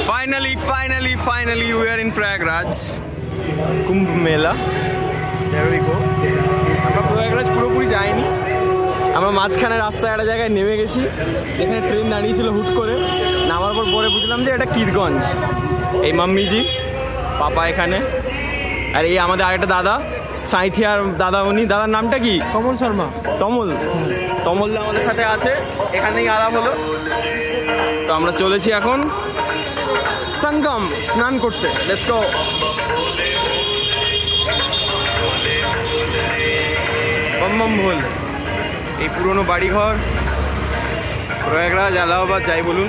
Finally, we are in Prayagraj. Kumbh Mela. There we go. আমরা প্রয়াগরাজ পুরোপুরি যাইনি, আমরা মাঝখানে রাস্তায় একটা জায়গায় নেমে গেছি, যেখানে ট্রেন দাঁড়িয়েছিল হুট করে। নামার পর পরে বুঝলাম যে এটা কিরগঞ্জ। এই মাম্মিজি, পাপা এখানে, আর এই আমাদের আরেকটা দাদা সাঁইথিয়ার দাদা। উনি দাদার নামটা কি? কমল শর্মা। তমলদা আমাদের সাথে আছে, এখানেই আলাপ হলো। তো আমরা চলেছি এখন সঙ্গম স্নান করতে। Let's go. বম ভোল। এই পুরনো বাড়িঘর, প্রয়াগরাজ, এলাহাবাদ যাই বলুন,